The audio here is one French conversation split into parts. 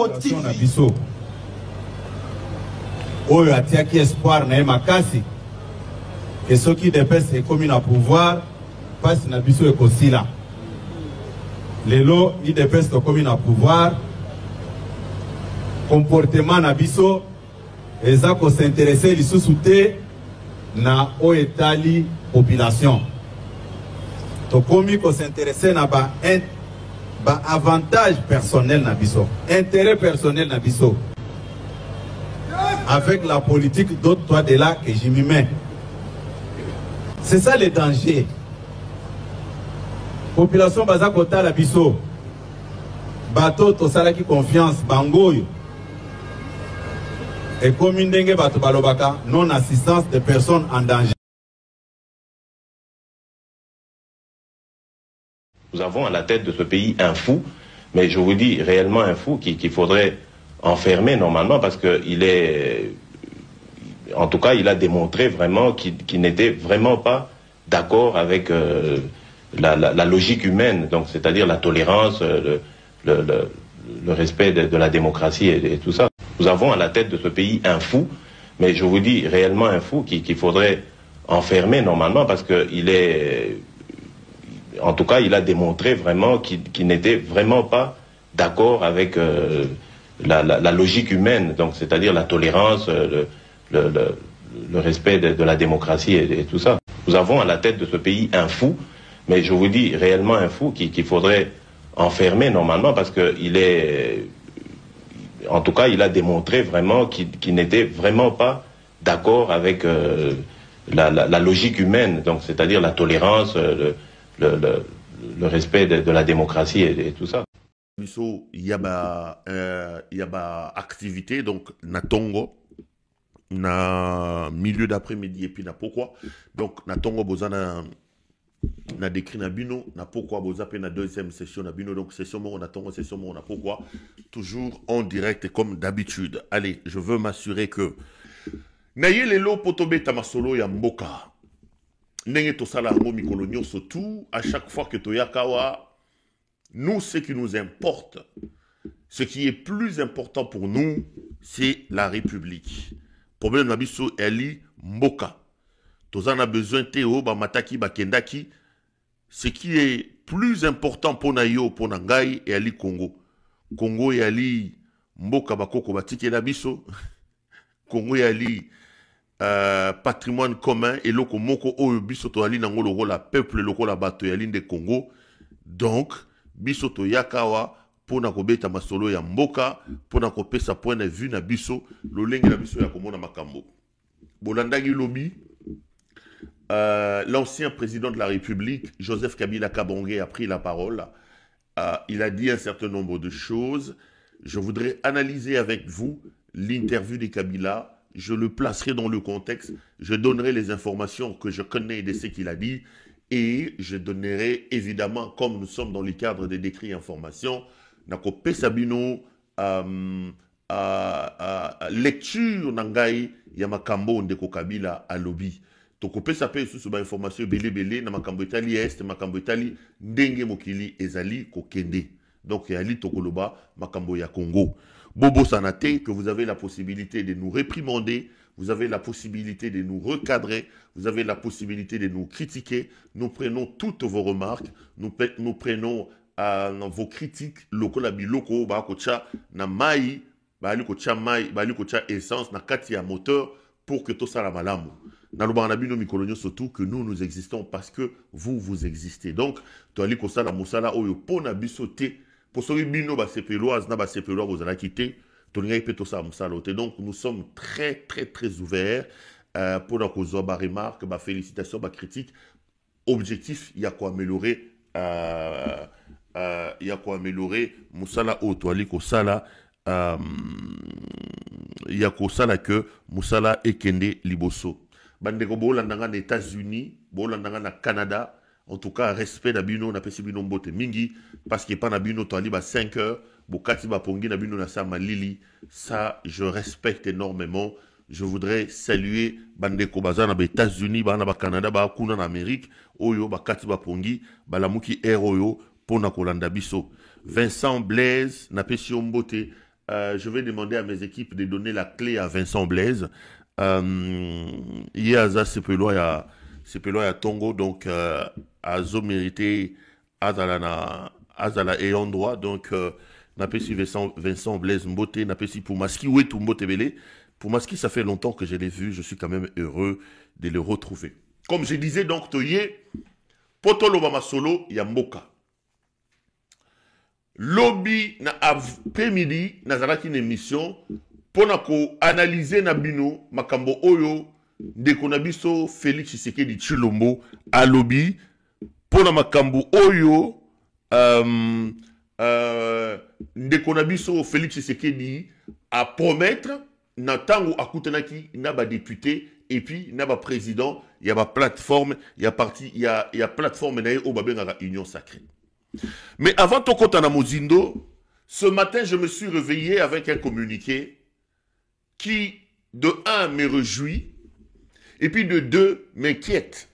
population na biso oyo atiaki espoir na ye makasi ke soki DPS ekomi na pouvoir pasi na biso ekosila. Lelo IDPS tokomi na pouvoir comportement na biso eza ko s'intéresser lisusu te na o etali population. Tokomi ko s'intéresser na ba avantage personnel na biso, intérêt personnel na biso. Avec la politique d'autres toi de là que j'y m'y mets. C'est ça le danger. Population baza kota la biso. Bato to salaki confiance bangoyo. Et comme ndenge bato balobaka non assistance de personnes en danger. Nous avons à la tête de ce pays un fou, mais je vous dis réellement un fou qu'il faudrait enfermer normalement parce qu'il est, en tout cas, il a démontré vraiment qu'il n'était vraiment pas d'accord avec la logique humaine, donc c'est-à-dire la tolérance, le respect de la démocratie et tout ça. Nous avons à la tête de ce pays un fou, mais je vous dis réellement un fou qu'il faudrait enfermer normalement parce qu'il est, en tout cas, il a démontré vraiment qu'il n'était vraiment pas d'accord avec la logique humaine, donc c'est-à-dire la tolérance, le respect de la démocratie et tout ça. Nous avons à la tête de ce pays un fou, mais je vous dis réellement un fou qu'il faudrait enfermer normalement parce qu'il est, en tout cas, il a démontré vraiment qu'il n'était vraiment pas d'accord avec la logique humaine, donc c'est-à-dire la tolérance, le respect de la démocratie et tout ça. Il y a activité, donc na Tongo, na milieu d'après-midi et puis na pourquoi. Donc na Tongo bozana na décrit na bino, na pourquoi bozape na deuxième session na bino, donc session mo na Tongo, session mo na pourquoi. Toujours en direct comme d'habitude. Allez, je veux m'assurer que na yelelo potobe tamasolo ya mboka. Nenge tosala ngo mikolo nyonso tout, à chaque fois que toyakawa, nous, ce qui nous importe, ce qui est plus important pour nous, c'est la République. Problème nabiso eli mboka. Tozana besoin teo ba mataki ba kendaki. Ce qui est plus important pour nayo pour nangai et ali Congo. Congo et ali mboka bakoko batike nabiso. Congo et ali patrimoine commun et loko moko oyo biso to ali nango loko la peuple loko la bato yali de Congo. Donc biso to yakawa pona kobeta masolo ya mboka pona kopesa point de vue na biso lolenge na biso ya komona makambo. Bolandagi lobi l'ancien président de la République Joseph Kabila Kabongé a pris la parole. Il a dit un certain nombre de choses. Je voudrais analyser avec vous l'interview de Kabila. Je le placerai dans le contexte. Je donnerai les informations que je connais de ce qu'il a dit. Et je donnerai évidemment, comme nous sommes dans le cadre des décrits informations, Nakope Sabino, lecture Nangai, Yamakambo Ndeko Kabila à lobby. Tokope Sapé sous information belé na makambo Itali Est, makambo Itali, Ndenge Mokili Ezali Kokende. Donc Yali Tokoloba, makambo ya Congo. Bobo Sanate, que vous avez la possibilité de nous réprimander, vous avez la possibilité de nous recadrer, vous avez la possibilité de nous critiquer. Nous prenons toutes vos remarques, nous prenons vos critiques, loko la biloko, ba kocha na mai, ba kocha mai, ba kocha essence, na katia moteur, pour que tout ça la malamu. Na lubanabino mikolonio surtout que nous existons parce que vous existez. Donc, to ali kosa la musala oyo pona bisote. Pour ceux qui bino ba sepeloise na ba sepeloise vous allez quitter. Donc nous sommes très ouverts pour la cause ba remarque, ba félicitations, ba critique. Objectif, il y a quoi améliorer, Moussala Otoali Kosala, il y a Kosala que Moussala Ekende Liboso. Bandeko bolandanga des États-Unis, bolandanga na Canada. En tout cas, respect d'abino, na pesi bino mbote mingi, parce qu'il n'y a pas d'abino, tu as 5 heures, bokati ba pongi n'abino na sama lili. Ça, je respecte énormément. Je voudrais saluer Bandeko Baza na États-Unis, ba na ba Canada, ba kuna na Amérique, oyo ba kati ba pongi, ba la muki oyo, pona kolanda biso. Vincent Blaise, na pesi mbote, je vais demander à mes équipes de donner la clé à Vincent Blaise. Il y a à Tongo, donc Azo mérité Azala ayant droit, donc Napesi Vincent Blaise Mbote, Napesi Poumaski, où est tout Mbote Belé. Poumaski, ça fait longtemps que je l'ai vu, je suis quand même heureux de le retrouver. Comme je disais, donc, Toye, Potolo Bamasolo, Yamboka. Lobby na après-midi nazalaki une émission pour analyser Nabino makambo oyo ndeko na biso Félix Tshisekedi Tshilombo à lobby pour makambo oyo ndeko na biso Félix Tshisekedi à promettre na tango akutanaki na ba député et puis na ba président, il y a ba plateforme, il y a parti, il y a plateforme na yo babengaka union sacrée. Mais avant Tokotana Mozindo, ce matin, je me suis réveillé avec un communiqué qui, de un, me réjouit, et puis de deux, m'inquiète.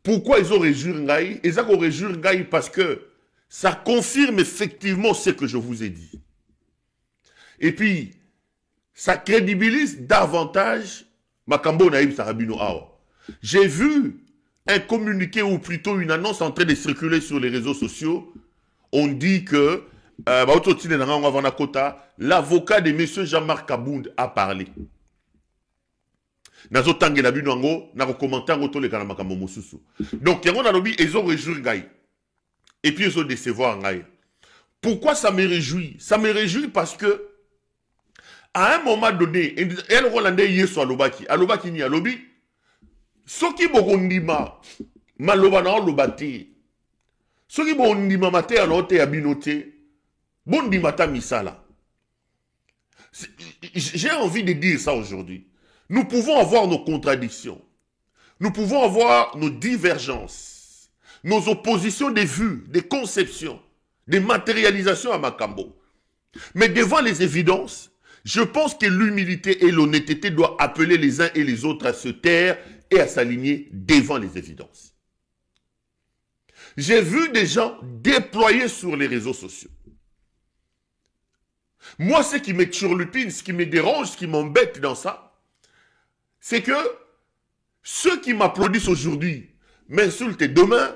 Pourquoi ils ont réjoui Ngaï? Ils ont réjoui Ngaï parce que ça confirme effectivement ce que je vous ai dit. Et puis, ça crédibilise davantage Makambo Naïb Sarabino Awa. J'ai vu un communiqué ou plutôt une annonce en train de circuler sur les réseaux sociaux. On dit que l'avocat de M. Jean-Marc Kabound a parlé. Donc, ils ont réjoui Ngaï. Et puis ils ont décevoir Ngaï. Pourquoi ça me réjouit? Ça me réjouit parce que à un moment donné, elle Rolandais Yeso Alobaki, Alobaki ni Alobi, soki bokondima maloba na oloba te soki bondima mate alote ya binote bondima ta misala. J'ai envie de dire ça aujourd'hui. Nous pouvons avoir nos contradictions, nous pouvons avoir nos divergences, nos oppositions des vues, des conceptions, des matérialisations à Makambo, mais devant les évidences, je pense que l'humilité et l'honnêteté doivent appeler les uns et les autres à se taire et à s'aligner devant les évidences. J'ai vu des gens déployés sur les réseaux sociaux. Moi, ce qui me turlupine, ce qui me dérange, ce qui m'embête dans ça, c'est que ceux qui m'applaudissent aujourd'hui m'insultent demain,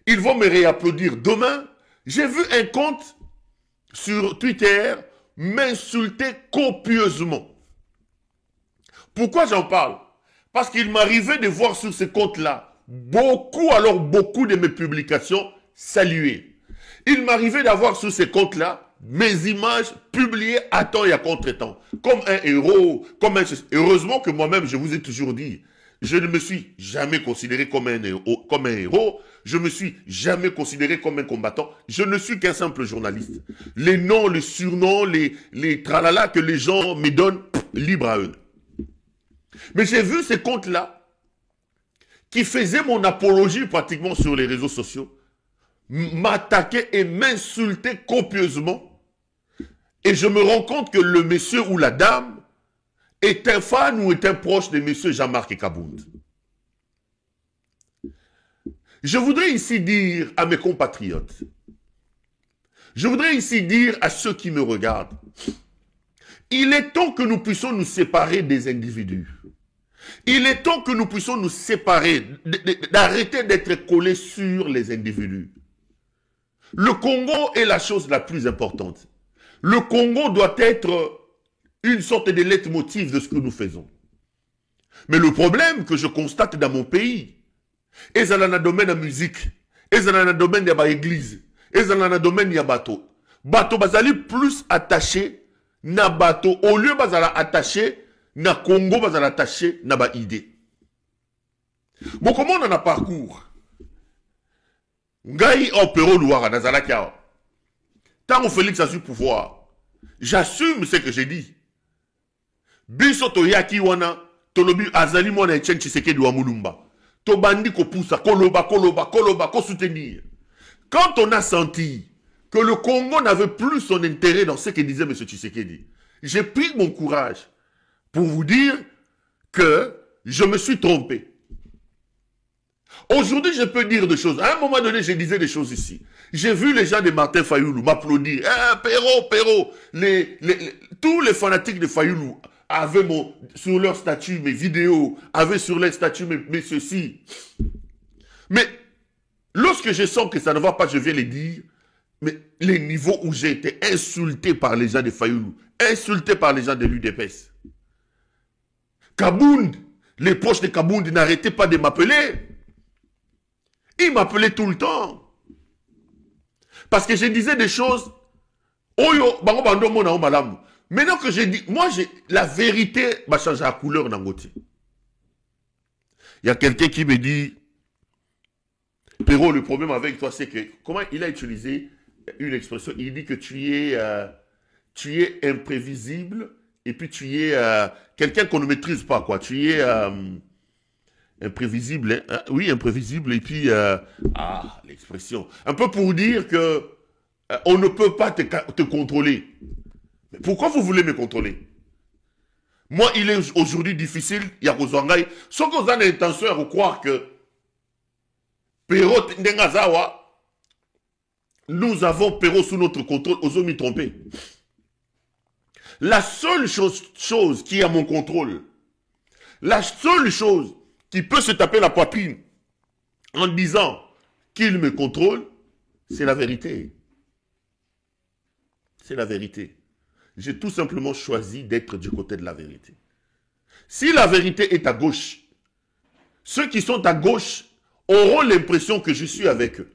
ils vont me réapplaudir demain. J'ai vu un compte sur Twitter m'insulter copieusement. Pourquoi j'en parle? Parce qu'il m'arrivait de voir sur ce compte-là beaucoup de mes publications saluées. Il m'arrivait d'avoir sur ce compte-là mes images publiées à temps et à contre-temps. Comme un héros, Heureusement que moi-même, je vous ai toujours dit, je ne me suis jamais considéré comme un héros, je ne me suis jamais considéré comme un combattant, je ne suis qu'un simple journaliste. Les noms, les surnoms, les tralala que les gens me donnent, libre à eux. Mais j'ai vu ces comptes-là qui faisaient mon apologie pratiquement sur les réseaux sociaux, m'attaquer et m'insulter copieusement. Et je me rends compte que le monsieur ou la dame est un fan ou est un proche de monsieur Jean-Marc Kabound. Je voudrais ici dire à mes compatriotes, je voudrais ici dire à ceux qui me regardent, il est temps que nous puissions nous séparer des individus. Il est temps que nous puissions nous séparer, d'arrêter d'être collés sur les individus. Le Congo est la chose la plus importante. Le Congo doit être une sorte de leitmotiv de ce que nous faisons. Mais le problème que je constate dans mon pays, et dans le domaine de la musique, et dans le domaine de l'église, et dans le domaine de bateau, bateau bazali plus attaché na bateau, au lieu bazala attaché na Congo, bazala attaché na ba idée. Bon, comment on en a parcours? Ngai opéro louara nazala kia. Tant que Félix a su pouvoir, j'assume ce que j'ai dit. Biso to yaki wana, tolobi azali mwana Etienne Tshisekedi wa Mulumba. To bandi ko poussa, koloba, ko soutenir. Quand on a senti que le Congo n'avait plus son intérêt dans ce que disait M. Tshisekedi, j'ai pris mon courage pour vous dire que je me suis trompé. Aujourd'hui, je peux dire des choses. À un moment donné, je disais des choses ici. J'ai vu les gens de Martin Fayoulou m'applaudir. Eh, Perrault. Tous les fanatiques de Fayoulou avaient sur leur statut mes vidéos, avaient sur leur statut mes ceci. Mais lorsque je sens que ça ne va pas, je vais les dire. Mais les niveaux où j'ai été insulté par les gens de Fayoulou, insulté par les gens de l'UDPS. Kabound, les proches de Kabound n'arrêtaient pas de m'appeler. Ils m'appelaient tout le temps. Parce que je disais des choses. Maintenant que j'ai dit, moi, la vérité va changer la couleur dans le Il y a quelqu'un qui me dit, Perrault, le problème avec toi, c'est que, comment il a utilisé une expression, il dit que tu es imprévisible, et puis tu es quelqu'un qu'on ne maîtrise pas, quoi. Tu es imprévisible, hein? Oui, imprévisible, et puis, l'expression. Un peu pour dire que on ne peut pas te contrôler. Mais pourquoi vous voulez me contrôler? Moi, il est aujourd'hui difficile, il y a Kozwangai, sans qu'on ait l'intention de croire que Perrault Ndengazawa, nous avons Perrault sous notre contrôle, osons m'y tromper. La seule chose qui est à mon contrôle, la seule chose qui peut se taper la poitrine en disant qu'il me contrôle, c'est la vérité. C'est la vérité. J'ai tout simplement choisi d'être du côté de la vérité. Si la vérité est à gauche, ceux qui sont à gauche auront l'impression que je suis avec eux.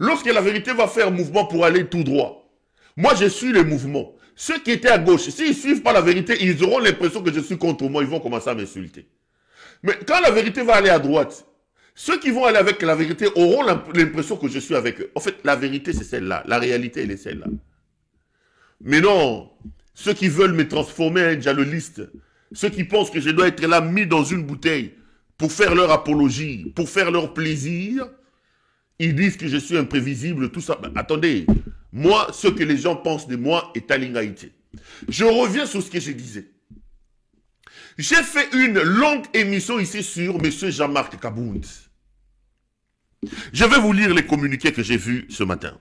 Lorsque la vérité va faire mouvement pour aller tout droit, moi je suis le mouvement. Ceux qui étaient à gauche, s'ils ne suivent pas la vérité, ils auront l'impression que je suis contre moi, ils vont commencer à m'insulter. Mais quand la vérité va aller à droite, ceux qui vont aller avec la vérité auront l'impression que je suis avec eux. En fait, la vérité c'est celle-là, la réalité elle est celle-là. Mais non, ceux qui veulent me transformer en dialoliste, ceux qui pensent que je dois être là mis dans une bouteille pour faire leur apologie, pour faire leur plaisir, ils disent que je suis imprévisible, tout ça. Mais attendez, moi, ce que les gens pensent de moi est Alingaïté. Je reviens sur ce que je disais. J'ai fait une longue émission ici sur M. Jean-Marc Kabound. Je vais vous lire les communiqués que j'ai vus ce matin.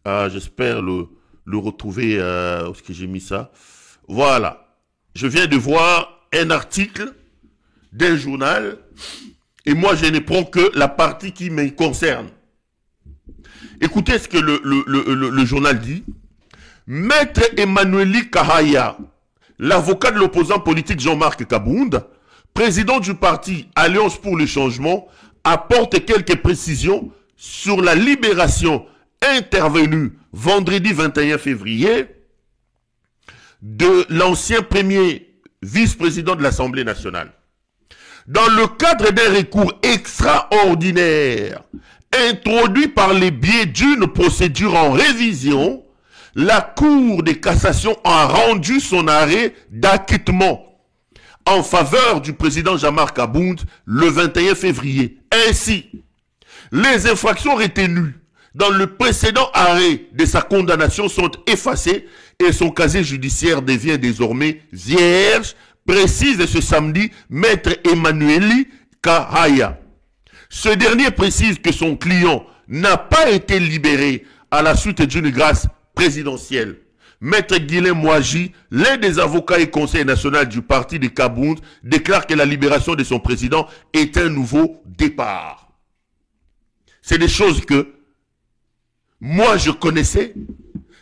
J'espère le retrouver, où est-ce que j'ai mis ça? Voilà. Je viens de voir un article d'un journal et moi je ne prends que la partie qui me concerne. Écoutez ce que le journal dit. Maître Emmanueli Kahaya, l'avocat de l'opposant politique Jean-Marc Kabound, président du parti Alliance pour le changement, apporte quelques précisions sur la libération intervenue vendredi 21 février de l'ancien premier vice-président de l'Assemblée nationale. Dans le cadre d'un recours extraordinaire introduit par les biais d'une procédure en révision, la Cour de cassation a rendu son arrêt d'acquittement en faveur du président Jean-Marc Kabound le 21 février. Ainsi, les infractions retenues dans le précédent arrêt de sa condamnation sont effacées et son casier judiciaire devient désormais vierge, précise ce samedi Maître Emmanueli Kahaya. Ce dernier précise que son client n'a pas été libéré à la suite d'une grâce présidentielle. Maître Guilhem Mouaji, l'un des avocats et conseiller national du parti de Kabound, déclare que la libération de son président est un nouveau départ. C'est des choses que moi je connaissais,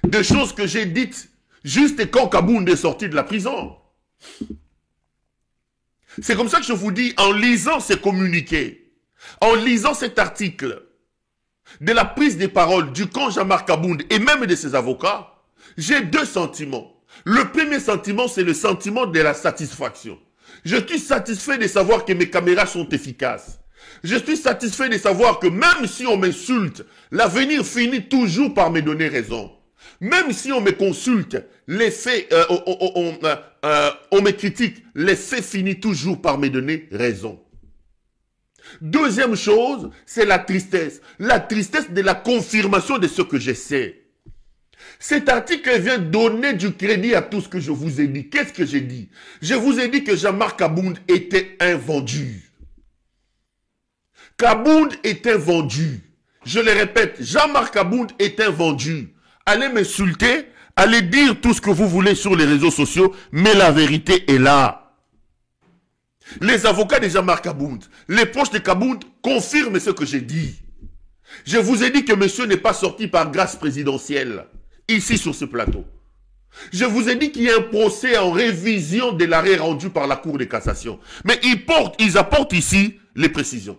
des choses que j'ai dites juste quand Kabound est sorti de la prison. C'est comme ça que je vous dis, en lisant ces communiqués, en lisant cet article, de la prise des paroles du camp Jean-Marc Kabound et même de ses avocats, j'ai deux sentiments. Le premier sentiment, c'est le sentiment de la satisfaction. Je suis satisfait de savoir que mes caméras sont efficaces. Je suis satisfait de savoir que même si on m'insulte, l'avenir finit toujours par me donner raison. Même si on me consulte, les faits, on me critique, les faits finissent toujours par me donner raison. Deuxième chose, c'est la tristesse. La tristesse de la confirmation de ce que je sais. Cet article vient donner du crédit à tout ce que je vous ai dit. Qu'est-ce que j'ai dit? Je vous ai dit que Jean-Marc Kabound était un vendu. Kabound était vendu. Je le répète, Jean-Marc Kabound était vendu. Allez m'insulter, allez dire tout ce que vous voulez sur les réseaux sociaux, mais la vérité est là. Les avocats de Jean-Marc Kabound, les proches de Kabound confirment ce que j'ai dit. Je vous ai dit que monsieur n'est pas sorti par grâce présidentielle, ici sur ce plateau. Je vous ai dit qu'il y a un procès en révision de l'arrêt rendu par la Cour de cassation. Mais ils apportent ici les précisions.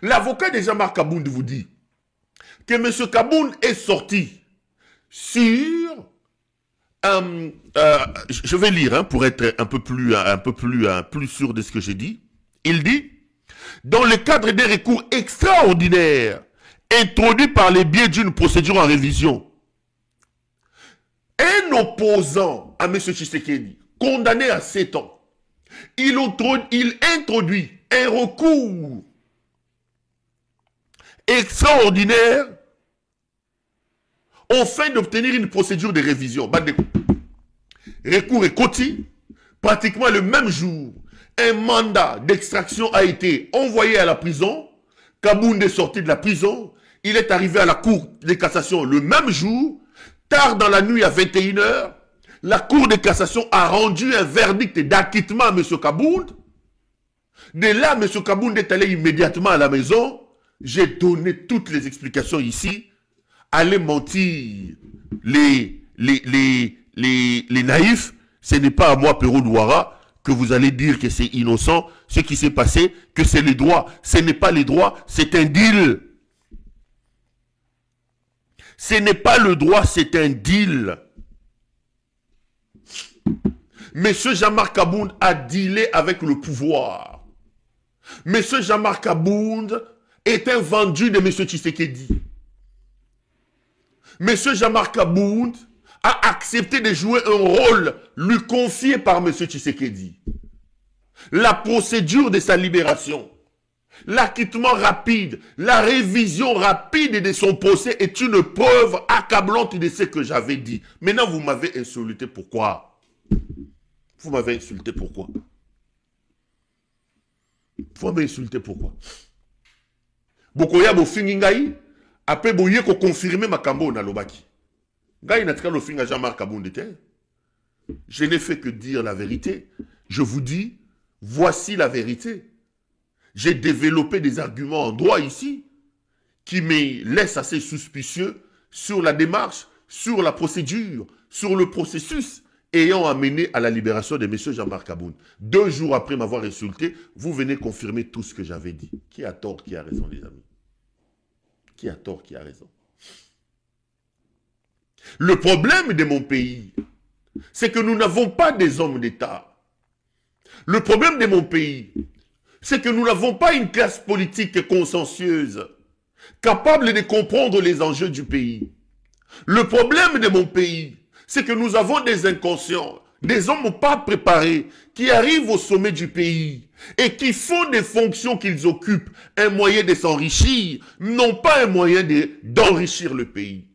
L'avocat de Jean-Marc Kabound vous dit que M. Kabound est sorti sur... je vais lire hein, pour être un peu plus sûr de ce que j'ai dit. Il dit, dans le cadre des recours extraordinaires introduits par les biais d'une procédure en révision, un opposant à M. Tshisekedi, condamné à 7 ans, il introduit un recours extraordinaire afin d'obtenir une procédure de révision. Recours est coté, pratiquement le même jour, un mandat d'extraction a été envoyé à la prison. Kabound est sorti de la prison, il est arrivé à la Cour de cassation le même jour. Tard dans la nuit à 21 h, la Cour de cassation a rendu un verdict d'acquittement à M. Kabound. De là, M. Kabound est allé immédiatement à la maison. J'ai donné toutes les explications ici. Allez mentir les naïfs. Ce n'est pas à moi, Perrault Douara, que vous allez dire que c'est innocent. Ce qui s'est passé, que c'est les droits. Ce n'est pas les droits, c'est un deal. Ce n'est pas le droit, c'est un deal. Monsieur Jean-Marc Kabound a dealé avec le pouvoir. Monsieur Jean-Marc Kabound est un vendu de Monsieur Tshisekedi. Monsieur Jean-Marc Kabound a accepté de jouer un rôle lui confié par Monsieur Tshisekedi. La procédure de sa libération, l'acquittement rapide, la révision rapide de son procès est une preuve accablante de ce que j'avais dit. Maintenant, vous m'avez insulté. Pourquoi? Vous m'avez insulté. Pourquoi? Vous m'avez insulté. Pourquoi? Bokoya bo fingi ngai, après boye ko confirmer makambo na lobaki. Ngai na tika lo finga Jean-Marc Kabound te. Je n'ai fait que dire la vérité. Je vous dis, voici la vérité. J'ai développé des arguments en droit ici qui me laissent assez suspicieux sur la démarche, sur la procédure, sur le processus ayant amené à la libération de M. Jean-Marc Kabound. 2 jours après m'avoir insulté, vous venez confirmer tout ce que j'avais dit. Qui a tort, qui a raison, les amis? Qui a tort, qui a raison? Le problème de mon pays, c'est que nous n'avons pas des hommes d'État. Le problème de mon pays, c'est que nous n'avons pas une classe politique consciencieuse, capable de comprendre les enjeux du pays. Le problème de mon pays, c'est que nous avons des inconscients, des hommes pas préparés, qui arrivent au sommet du pays et qui font des fonctions qu'ils occupent un moyen de s'enrichir, non pas un moyen d'enrichir le pays.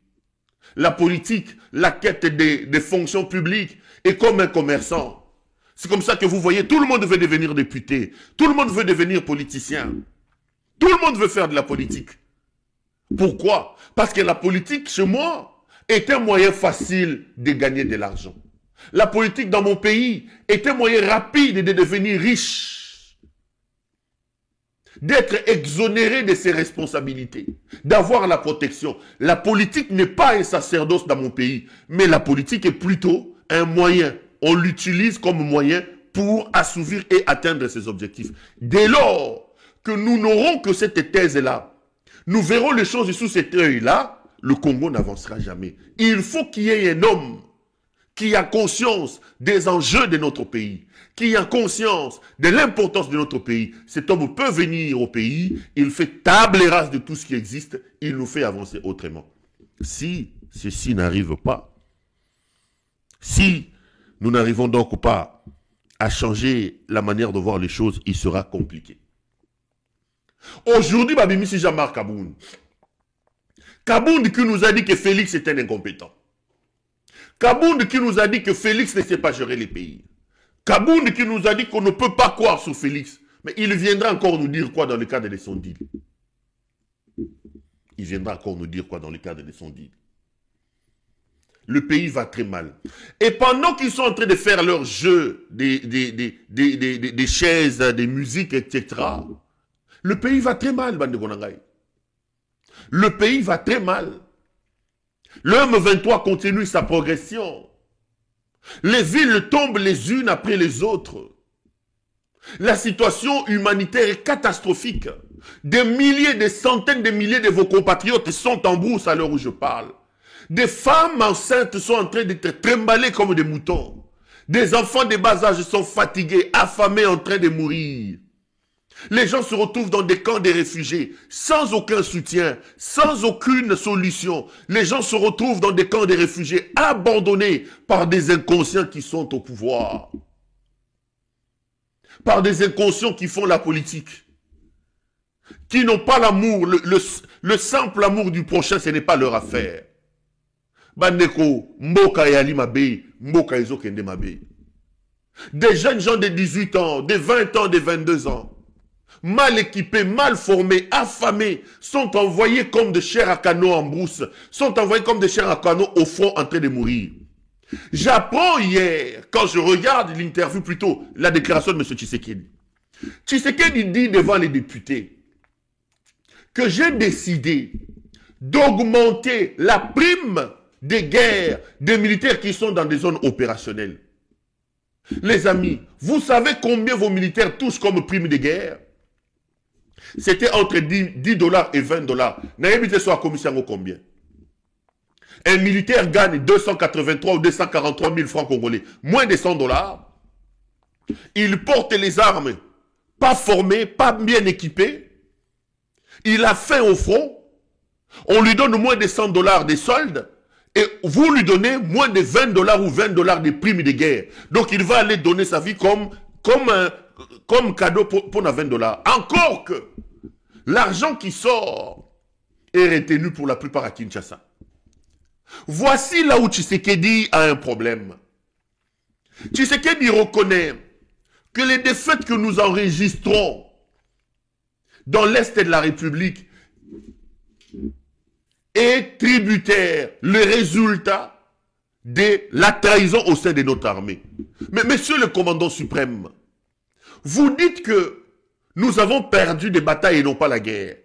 La politique, la quête des fonctions publiques est comme un commerçant. C'est comme ça que vous voyez, tout le monde veut devenir député. Tout le monde veut devenir politicien. Tout le monde veut faire de la politique. Pourquoi? Parce que la politique, chez moi, est un moyen facile de gagner de l'argent. La politique dans mon pays est un moyen rapide de devenir riche. D'être exonéré de ses responsabilités. D'avoir la protection. La politique n'est pas un sacerdoce dans mon pays. Mais la politique est plutôt un moyen. On l'utilise comme moyen pour assouvir et atteindre ses objectifs. Dès lors que nous n'aurons que cette thèse-là, nous verrons les choses sous cet œil-là, le Congo n'avancera jamais. Il faut qu'il y ait un homme qui a conscience des enjeux de notre pays, qui a conscience de l'importance de notre pays. Cet homme peut venir au pays, il fait table rase de tout ce qui existe, il nous fait avancer autrement. Si ceci n'arrive pas, si nous n'arrivons donc pas à changer la manière de voir les choses, il sera compliqué. Aujourd'hui, Babimisi Jean-Marc Kabound. Kabound qui nous a dit que Félix est un incompétent. Kabound qui nous a dit que Félix ne sait pas gérer les pays. Kabound qui nous a dit qu'on ne peut pas croire sur Félix. Mais il viendra encore nous dire quoi dans le cadre de son deal? Il viendra encore nous dire quoi dans le cadre de son deal? Le pays va très mal. Et pendant qu'ils sont en train de faire leur jeu des chaises, des musiques, etc., le pays va très mal, Bande Gonangaï. Le pays va très mal. Le M23 continue sa progression. Les villes tombent les unes après les autres. La situation humanitaire est catastrophique. Des milliers, des centaines de milliers de vos compatriotes sont en brousse à l'heure où je parle. Des femmes enceintes sont en train d'être trimballées comme des moutons. Des enfants de bas âge sont fatigués, affamés, en train de mourir. Les gens se retrouvent dans des camps de réfugiés, sans aucun soutien, sans aucune solution. Les gens se retrouvent dans des camps de réfugiés, abandonnés par des inconscients qui sont au pouvoir. Par des inconscients qui font la politique. Qui n'ont pas l'amour, le simple amour du prochain, ce n'est pas leur affaire. Bandeko, mboka yali mabe, mboka ezo kende mabe. Des jeunes gens de 18 ans, de 20 ans, de 22 ans, mal équipés, mal formés, affamés, sont envoyés comme des chairs à canot en brousse, sont envoyés comme des chairs à canot au front en train de mourir. J'apprends hier, quand je regarde l'interview, plutôt la déclaration de M. Tshisekedi. Tshisekedi dit devant les députés que j'ai décidé d'augmenter la prime des guerres des militaires qui sont dans des zones opérationnelles. Les amis, vous savez combien vos militaires touchent comme prime de guerre? C'était entre 10 $ et 20 $. N'ayez soit commission combien? Un militaire gagne 283 ou 243 000 francs congolais, moins de 100 $. Il porte les armes, pas formé, pas bien équipé. Il a faim au front. On lui donne moins de 100 $ des soldes. Et vous lui donnez moins de 20 $ ou 20 $ de primes de guerre. Donc il va aller donner sa vie comme cadeau pour 20 $. Encore que l'argent qui sort est retenu pour la plupart à Kinshasa. Voici là où Tshisekedi a un problème. Tshisekedi reconnaît que les défaites que nous enregistrons dans l'Est de la République est tributaire, le résultat de la trahison au sein de notre armée. Mais monsieur le commandant suprême, vous dites que nous avons perdu des batailles et non pas la guerre.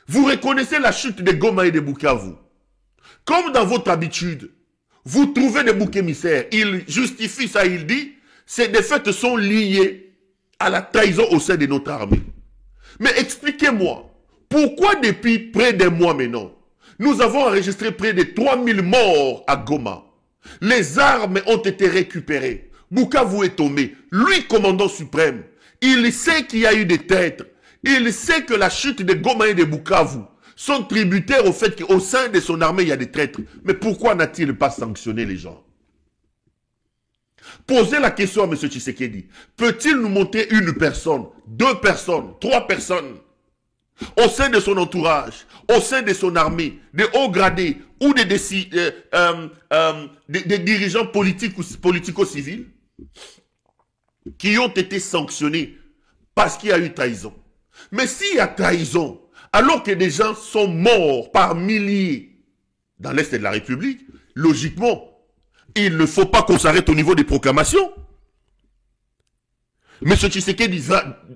Vous reconnaissez la chute de Goma et de Bukavu. Comme dans votre habitude, vous trouvez des boucs émissaires. Il justifie ça, il dit, ces défaites sont liées à la trahison au sein de notre armée. Mais expliquez-moi, pourquoi depuis près d'un mois maintenant, nous avons enregistré près de 3000 morts à Goma. Les armes ont été récupérées. Bukavu est tombé. Lui, commandant suprême, il sait qu'il y a eu des traîtres. Il sait que la chute de Goma et de Bukavu sont tributaires au fait qu'au sein de son armée, il y a des traîtres. Mais pourquoi n'a-t-il pas sanctionné les gens? Posez la question à M. Tshisekedi. Peut-il nous montrer une personne, 2 personnes, 3 personnes au sein de son entourage, au sein de son armée, des hauts gradés ou des dirigeants politiques ou politico-civils qui ont été sanctionnés parce qu'il y a eu trahison. Mais s'il y a trahison, alors que des gens sont morts par milliers dans l'Est de la République, logiquement, il ne faut pas qu'on s'arrête au niveau des proclamations. M. Tshisekedi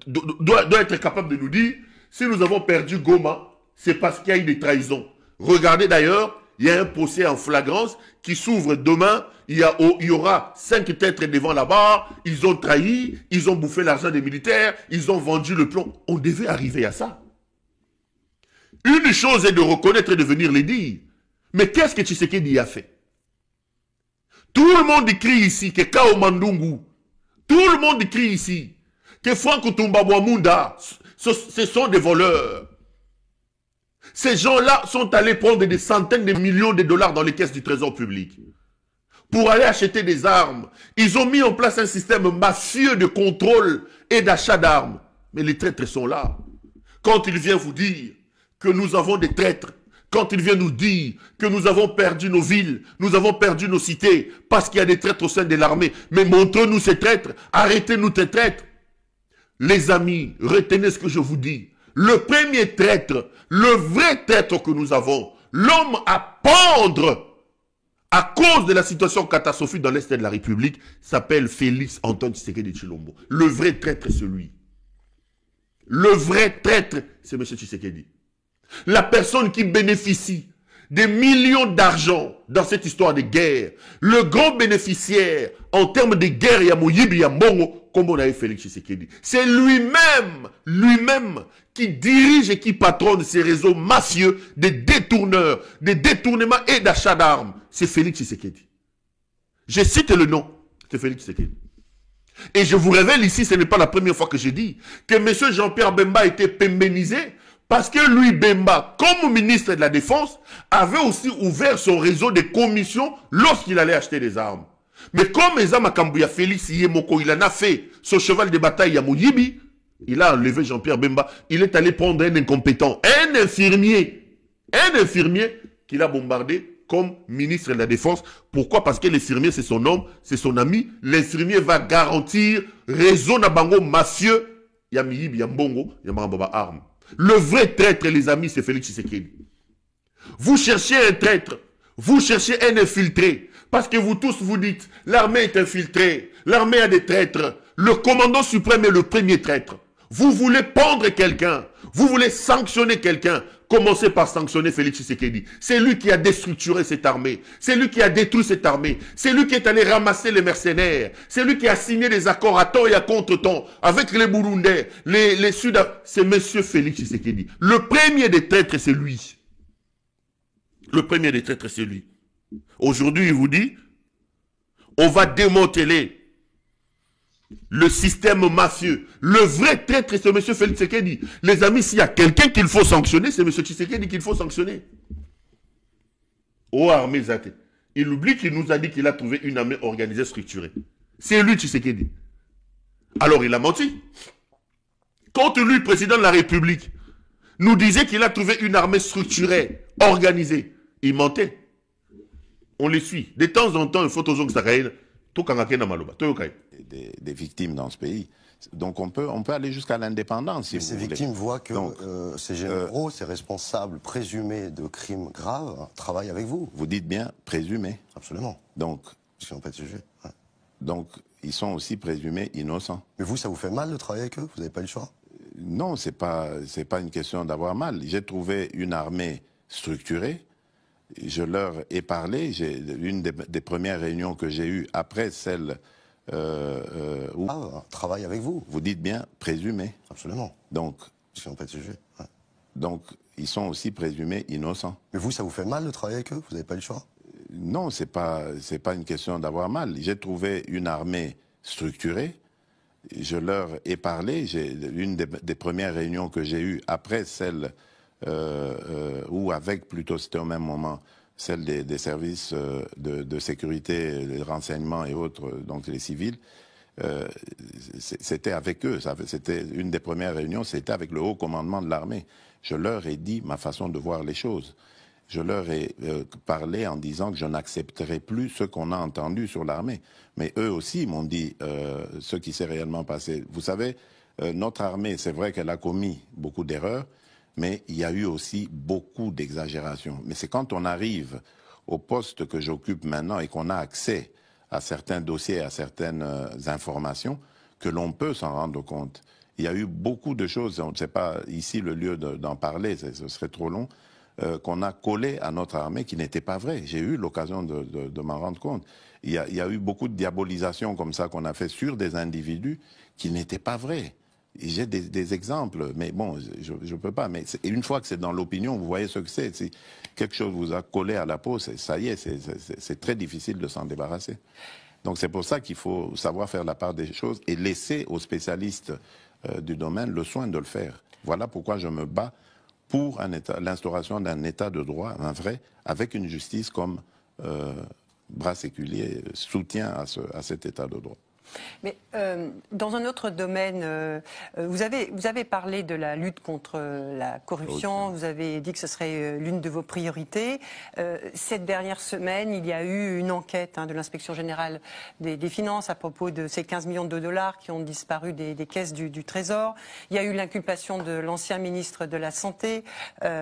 doit être capable de nous dire, si nous avons perdu Goma, c'est parce qu'il y a eu des trahisons. Regardez d'ailleurs, il y a un procès en flagrance qui s'ouvre demain. Il y aura 5 têtes devant la barre. Ils ont trahi, ils ont bouffé l'argent des militaires, ils ont vendu le plomb. On devait arriver à ça. Une chose est de reconnaître et de venir le dire. Mais qu'est-ce que Tshisekedi a fait? Tout le monde crie ici que Kao Mandungu, tout le monde crie ici que Franck Tumbabwamunda, ce sont des voleurs. Ces gens-là sont allés prendre des centaines de millions de dollars dans les caisses du trésor public pour aller acheter des armes. Ils ont mis en place un système mafieux de contrôle et d'achat d'armes. Mais les traîtres sont là. Quand il vient vous dire que nous avons des traîtres, quand il vient nous dire que nous avons perdu nos villes, nous avons perdu nos cités, parce qu'il y a des traîtres au sein de l'armée, mais montrez-nous ces traîtres, arrêtez-nous ces traîtres. les amis, retenez ce que je vous dis. Le premier traître, le vrai traître que nous avons, l'homme à pendre à cause de la situation catastrophique dans l'Est de la République, s'appelle Félix Antoine Tshisekedi Tshilombo. Le vrai traître, c'est lui. Le vrai traître, c'est M. Tshisekedi. La personne qui bénéficie des millions d'argent dans cette histoire de guerre, le grand bénéficiaire en termes de guerre, Yamoyibi Yambongo, comme on a eu Félix Tshisekedi. C'est lui-même qui dirige et qui patronne ces réseaux mafieux des détourneurs, des détournements et d'achat d'armes. C'est Félix Tshisekedi. Je cite le nom, c'est Félix Tshisekedi. Et je vous révèle ici, ce n'est pas la première fois que je dis que M. Jean-Pierre Bemba a été pémbénisé parce que lui, Bemba, comme ministre de la Défense, avait aussi ouvert son réseau de commissions lorsqu'il allait acheter des armes. Mais comme Ezama Kambouya Félix Yemoko, il en a fait son cheval de bataille à Mouyibi, il a enlevé Jean-Pierre Bemba, il est allé prendre un incompétent, un infirmier qu'il a bombardé comme ministre de la Défense. Pourquoi? Parce que l'infirmier, c'est son homme, c'est son ami. L'infirmier va garantir réseau Nabango mafieux, Yamiyibi, Yambongo, Yamambaba arme. Le vrai traître, les amis, c'est Félix Tshisekedi. Vous cherchez un traître, vous cherchez un infiltré, parce que vous tous vous dites, l'armée est infiltrée, l'armée a des traîtres, le commandant suprême est le premier traître. Vous voulez pendre quelqu'un, vous voulez sanctionner quelqu'un, commencez par sanctionner Félix Tshisekedi. C'est lui qui a déstructuré cette armée, c'est lui qui a détruit cette armée, c'est lui qui est allé ramasser les mercenaires, c'est lui qui a signé des accords à temps et à contre-temps avec les Burundais, les Sud. C'est monsieur Félix Tshisekedi. Le premier des traîtres, c'est lui. Le premier des traîtres, c'est lui. Aujourd'hui, il vous dit, on va démanteler le système mafieux. Le vrai traître, c'est M. Félix Tshisekedi. Les amis, s'il y a quelqu'un qu'il faut sanctionner, c'est M. Tshisekedi qu'il faut sanctionner. Oh, armée Zate. Il oublie qu'il nous a dit qu'il a trouvé une armée organisée, structurée. C'est lui, Tshisekedi. Alors, il a menti. Quand lui, président de la République, nous disait qu'il a trouvé une armée structurée, organisée, il mentait. On les suit. De temps en temps, il faut toujours que ça aille. Des victimes dans ce pays. Donc on peut aller jusqu'à l'indépendance. Si ces victimes voient que ces généraux, ces responsables présumés de crimes graves travaillent avec vous. Vous dites bien présumés. Absolument. Donc, si on peut être sujet. Ouais. Donc ils sont aussi présumés innocents. Mais vous, ça vous fait mal de travailler avec eux? Vous n'avez pas eu le choix? Non, c'est pas une question d'avoir mal. J'ai trouvé une armée structurée. Je leur ai parlé. Une des premières réunions que j'ai eues après celle où travaille avec vous. Vous dites bien présumé. Absolument. Donc, si on peut être sujet. Ouais. Donc, ils sont aussi présumés innocents. Mais vous, ça vous fait mal de travailler avec eux? Vous n'avez pas eu le choix? Non, c'est pas une question d'avoir mal. J'ai trouvé une armée structurée. Je leur ai parlé. Une des premières réunions que j'ai eues après celle ou avec plutôt, c'était au même moment, celle des services de sécurité, des renseignements et autres, donc les civils, c'était avec eux. C'était une des premières réunions, c'était avec le haut commandement de l'armée. Je leur ai dit ma façon de voir les choses. Je leur ai parlé en disant que je n'accepterai plus ce qu'on a entendu sur l'armée. Mais eux aussi m'ont dit ce qui s'est réellement passé. Vous savez, notre armée, c'est vrai qu'elle a commis beaucoup d'erreurs, mais il y a eu aussi beaucoup d'exagérations. Mais c'est quand on arrive au poste que j'occupe maintenant et qu'on a accès à certains dossiers, à certaines informations, que l'on peut s'en rendre compte. Il y a eu beaucoup de choses, on ne sait pas ici le lieu d'en parler, ce serait trop long, qu'on a collé à notre armée qui n'était pas vrai. J'ai eu l'occasion de m'en rendre compte. Il y a eu beaucoup de diabolisation comme ça qu'on a fait sur des individus qui n'étaient pas vrais. J'ai des exemples, mais bon, je ne peux pas. Mais une fois que c'est dans l'opinion, vous voyez ce que c'est. Si quelque chose vous a collé à la peau, ça y est, c'est très difficile de s'en débarrasser. Donc c'est pour ça qu'il faut savoir faire la part des choses et laisser aux spécialistes du domaine le soin de le faire. Voilà pourquoi je me bats pour l'instauration d'un état de droit, un vrai, avec une justice comme bras séculier, soutien à cet état de droit. Mais dans un autre domaine, vous avez parlé de la lutte contre la corruption, vous avez dit que ce serait l'une de vos priorités. Cette dernière semaine, il y a eu une enquête de l'Inspection générale des finances à propos de ces 15 millions de dollars qui ont disparu des caisses du Trésor. Il y a eu l'inculpation de l'ancien ministre de la Santé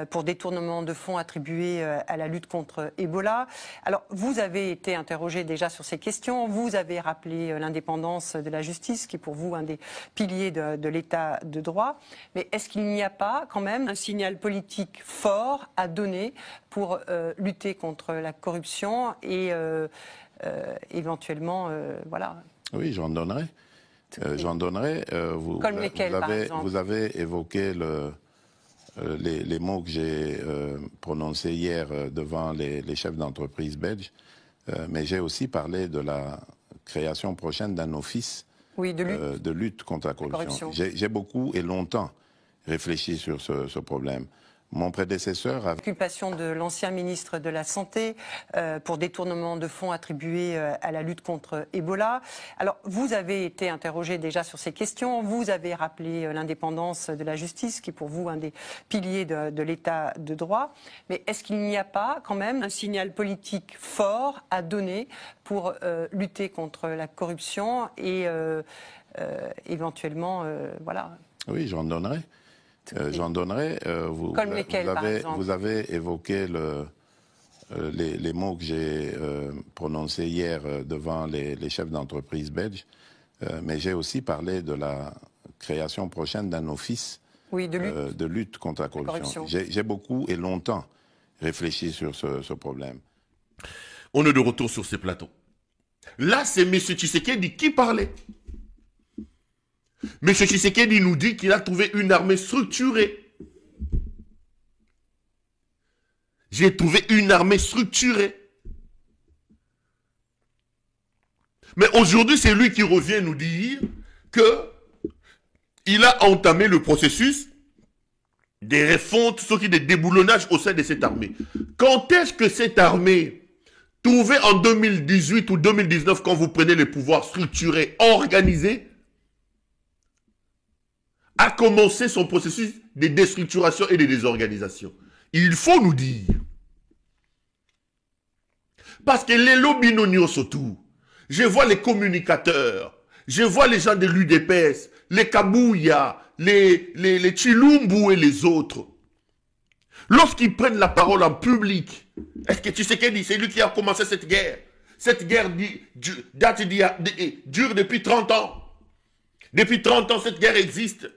pour détournement de fonds attribués à la lutte contre Ebola. Alors, vous avez été interrogé déjà sur ces questions, vous avez rappelé l'indépendance de la justice, qui est pour vous un des piliers de l'état de droit. Mais est-ce qu'il n'y a pas quand même un signal politique fort à donner pour lutter contre la corruption et éventuellement, voilà. Oui, j'en donnerai. J'en donnerai. Vous avez évoqué les mots que j'ai prononcés hier devant les chefs d'entreprise belges, mais j'ai aussi parlé de la création prochaine d'un office de lutte contre la corruption. J'ai beaucoup et longtemps réfléchi sur ce problème. Mon prédécesseur a... L'inculpation de l'ancien ministre de la Santé pour détournement de fonds attribués à la lutte contre Ebola. Alors, vous avez été interrogé déjà sur ces questions, vous avez rappelé l'indépendance de la justice, qui est pour vous un des piliers de l'état de droit. Mais est-ce qu'il n'y a pas quand même un signal politique fort à donner pour lutter contre la corruption et évenellement, voilà. Oui, j'en donnerai. J'en donnerai. Vous avez évoqué les mots que j'ai prononcés hier devant les chefs d'entreprise belges, mais j'ai aussi parlé de la création prochaine d'un office de lutte contre la corruption. J'ai beaucoup et longtemps réfléchi sur ce problème. On est de retour sur ces plateaux. Là, c'est M. Tshisekedi qui parlait. M. Tshisekedi nous dit qu'il a trouvé une armée structurée. J'ai trouvé une armée structurée. Mais aujourd'hui, c'est lui qui revient nous dire que il a entamé le processus des refontes, ce qui est des déboulonnages au sein de cette armée. Quand est-ce que cette armée, trouvée en 2018 ou 2019, quand vous prenez les pouvoirs structurés, organisés, a commencé son processus de déstructuration et de désorganisation? Il faut nous dire. Parce que les lobbies non surtout, je vois les communicateurs, je vois les gens de l'UDPS, les Kabouya, les Chilumbu et les autres. Lorsqu'ils prennent la parole en public, est-ce que tu sais qu'il dit, c'est lui qui a commencé cette guerre? Cette guerre dure depuis 30 ans. Depuis 30 ans, cette guerre existe.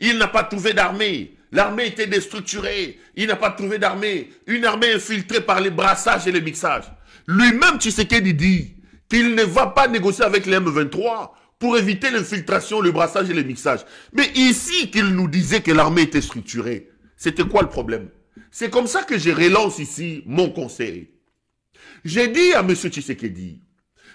Il n'a pas trouvé d'armée. L'armée était déstructurée. Il n'a pas trouvé d'armée. Une armée infiltrée par les brassages et les mixages. Lui-même, Tshisekedi dit qu'il ne va pas négocier avec les M23 pour éviter l'infiltration, le brassage et le mixage. Mais ici, qu'il nous disait que l'armée était structurée. C'était quoi le problème? C'est comme ça que je relance ici mon conseil. J'ai dit à M. Tshisekedi,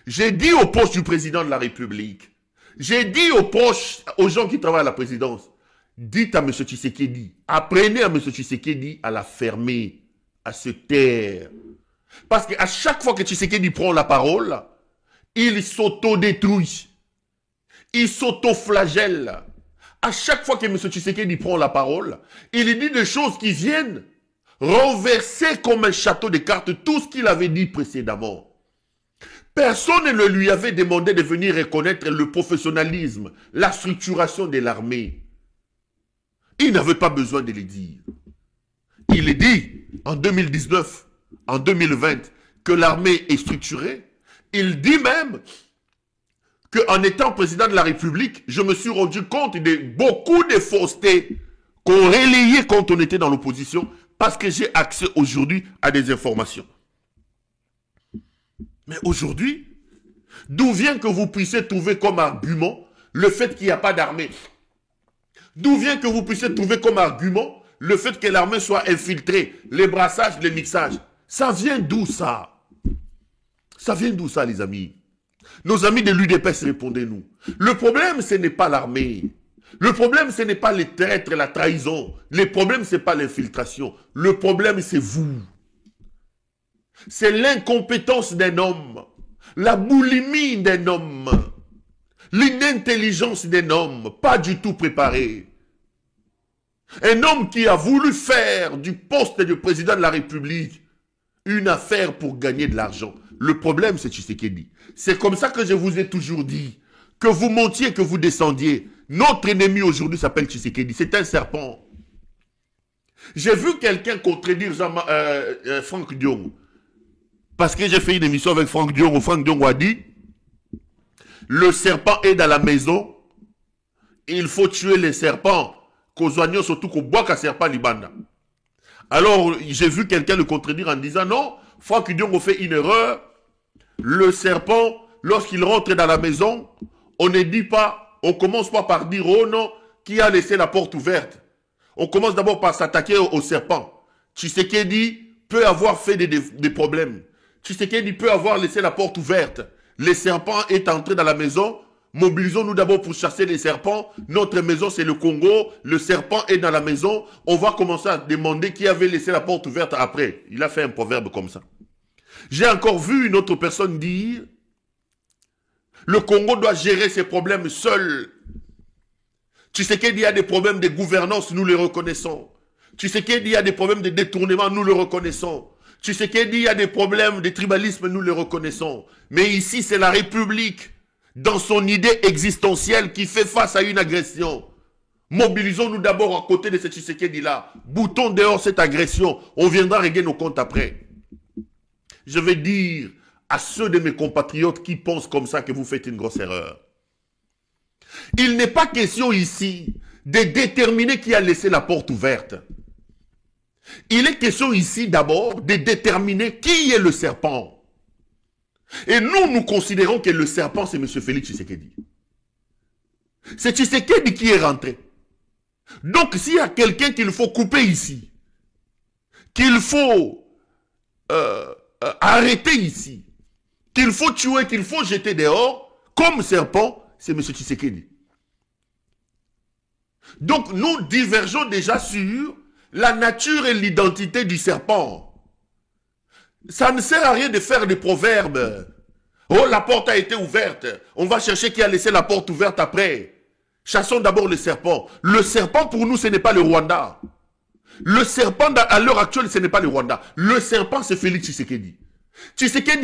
j'ai dit aux proches du président de la République, j'ai dit aux gens qui travaillent à la présidence, dites à M. Tshisekedi, apprenez à M. Tshisekedi à la fermer, à se taire. Parce qu'à chaque fois que Tshisekedi prend la parole, il s'auto-détruit. Il s'auto-flagelle. À chaque fois que M. Tshisekedi prend la parole, il dit des choses qui viennent renverser comme un château de cartes tout ce qu'il avait dit précédemment. Personne ne lui avait demandé de venir reconnaître le professionnalisme, la structuration de l'armée. Il n'avait pas besoin de le dire. Il est dit en 2019, en 2020, que l'armée est structurée. Il dit même qu'en étant président de la République, je me suis rendu compte de beaucoup de faussetés qu'on relayait quand on était dans l'opposition, parce que j'ai accès aujourd'hui à des informations. Mais aujourd'hui, d'où vient que vous puissiez trouver comme argument le fait qu'il n'y a pas d'armée? D'où vient que vous puissiez trouver comme argument le fait que l'armée soit infiltrée, les brassages, les mixages? Ça vient d'où ça? Ça vient d'où ça, les amis? Nos amis de l'UDPS, répondez-nous. Le problème, ce n'est pas l'armée. Le problème, ce n'est pas les traîtres, la trahison. Le problème, ce n'est pas l'infiltration. Le problème, c'est vous. C'est l'incompétence d'un homme. La boulimie d'un homme. L'inintelligence d'un homme, pas du tout préparé. Un homme qui a voulu faire du poste de président de la République une affaire pour gagner de l'argent. Le problème, c'est Tshisekedi. C'est comme ça que je vous ai toujours dit. Que vous montiez, que vous descendiez. Notre ennemi aujourd'hui s'appelle Tshisekedi. C'est un serpent. J'ai vu quelqu'un contredire Franck Diong. Parce que j'ai fait une émission avec Franck Diong. Franck Diong a dit, le serpent est dans la maison. Il faut tuer les serpents. Kozwanyo surtout qu'on boit qu'un serpent libanda. Alors, j'ai vu quelqu'un le contredire en disant, non, Franck Diong a fait une erreur. Le serpent, lorsqu'il rentre dans la maison, on ne dit pas, on commence pas par dire, oh non, qui a laissé la porte ouverte. On commence d'abord par s'attaquer au serpent. Tshisekedi peut avoir fait des problèmes. Tshisekedi peut avoir laissé la porte ouverte. Le serpent est entré dans la maison. Mobilisons-nous d'abord pour chasser les serpents. Notre maison, c'est le Congo. Le serpent est dans la maison. On va commencer à demander qui avait laissé la porte ouverte après. Il a fait un proverbe comme ça. J'ai encore vu une autre personne dire, le Congo doit gérer ses problèmes seul. Tshisekedi a des problèmes de gouvernance, nous les reconnaissons. Tshisekedi a des problèmes de détournement, nous le reconnaissons. Tshisekedi a des problèmes de tribalisme, nous les reconnaissons. Mais ici, c'est la République, dans son idée existentielle, qui fait face à une agression. Mobilisons-nous d'abord à côté de ce Tshisekedi-là. Boutons dehors cette agression. On viendra régler nos comptes après. Je vais dire à ceux de mes compatriotes qui pensent comme ça que vous faites une grosse erreur. Il n'est pas question ici de déterminer qui a laissé la porte ouverte. Il est question ici d'abord de déterminer qui est le serpent. Et nous considérons que le serpent, c'est M. Félix Tshisekedi. C'est Tshisekedi qui est rentré. Donc, s'il y a quelqu'un qu'il faut couper ici, qu'il faut arrêter ici, qu'il faut tuer, qu'il faut jeter dehors, comme serpent, c'est M. Tshisekedi. Donc, nous divergeons déjà sur la nature et l'identité du serpent. Ça ne sert à rien de faire des proverbes. Oh, la porte a été ouverte. On va chercher qui a laissé la porte ouverte après. Chassons d'abord le serpent. Le serpent, pour nous, ce n'est pas le Rwanda. Le serpent, à l'heure actuelle, ce n'est pas le Rwanda. Le serpent, c'est Félix Tshisekedi. Tshisekedi